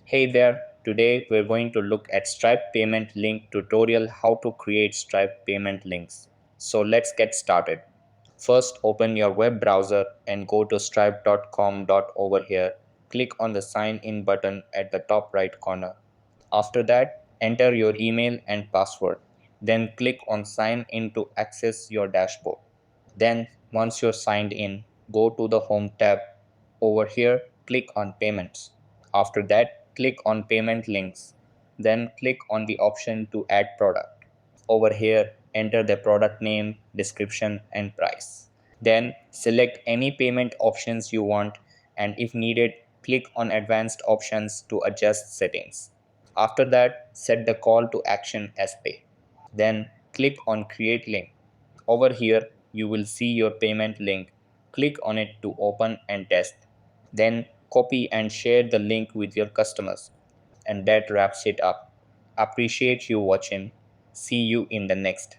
Hey there, today we're going to look at Stripe payment link tutorial how to create Stripe payment links. So let's get started. First open your web browser and go to stripe.com. Over here, click on the sign in button at the top right corner. After that, enter your email and password. Then click on sign in to access your dashboard. Then once you're signed in, go to the home tab. Over here, click on payments. After that, click on payment links. Then click on the option to add product. Over here, enter the product name, description, and price. Then select any payment options you want, and if needed, click on advanced options to adjust settings. After that, set the call to action as pay. Then click on create link. Over here, you will see your payment link. Click on it to open and test. Then copy and share the link with your customers. And that wraps it up. Appreciate you watching. See you in the next.